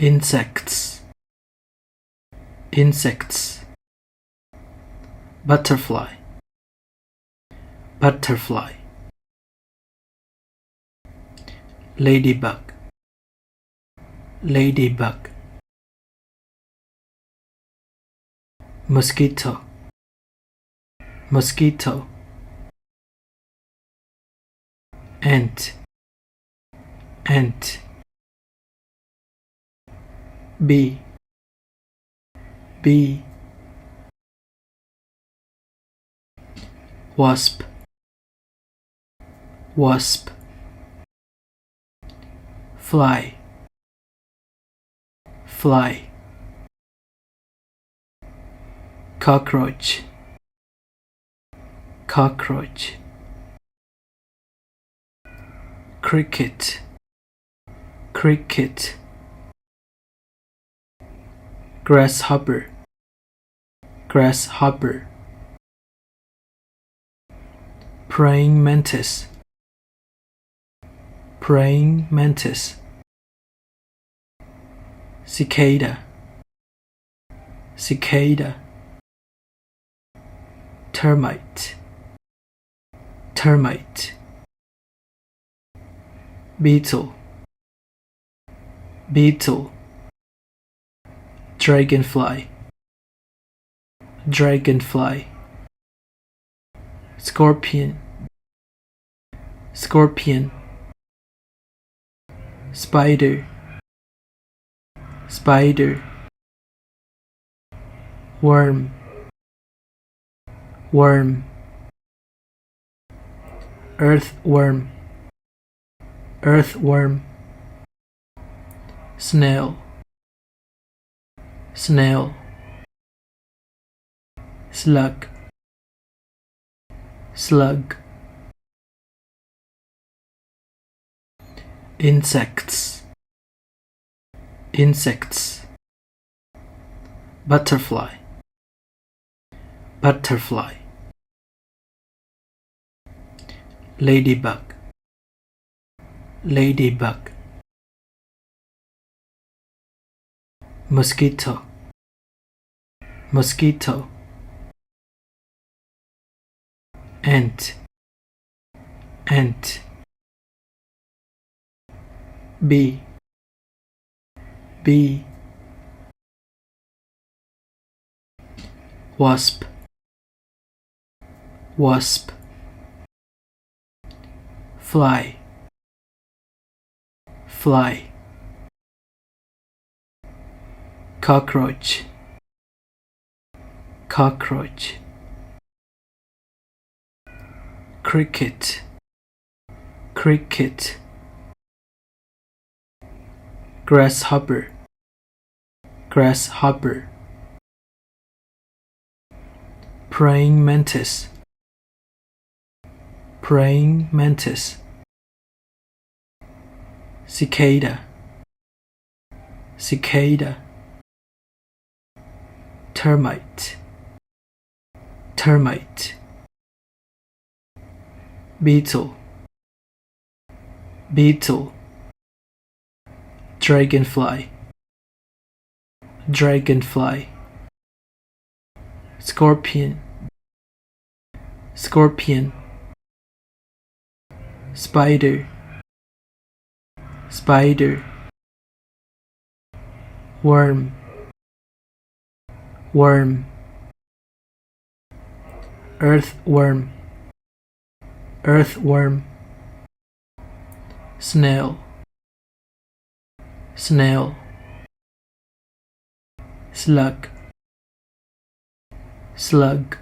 insects, insects. Butterfly, butterfly. Ladybug, ladybug. Mosquito, mosquito. Ant, ant. Bee, bee. Wasp, wasp. Fly, fly. Cockroach, cockroach. Cricket, cricket. Grasshopper, grasshopper. Praying mantis, praying mantis. Cicada, cicada. Termite, termite. Beetle, beetle. Dragonfly, dragonfly. Scorpion, scorpion. Spider, spider. Worm, worm. Earthworm, earthworm. Snail, snail. Slug, slug. Insects, insects. Butterfly, butterfly. Ladybug, ladybug. Mosquito, mosquito. Ant, ant. Bee, bee. Wasp, wasp. Fly, fly. Cockroach, cockroach. Cricket, cricket. Grasshopper, grasshopper. Praying mantis, praying mantis. Cicada, cicada. Termite, termite. Beetle, beetle. Dragonfly, dragonfly. Scorpion, scorpion. Spider, spider. Worm, worm. Earthworm, earthworm. Snail, snail. Slug, slug.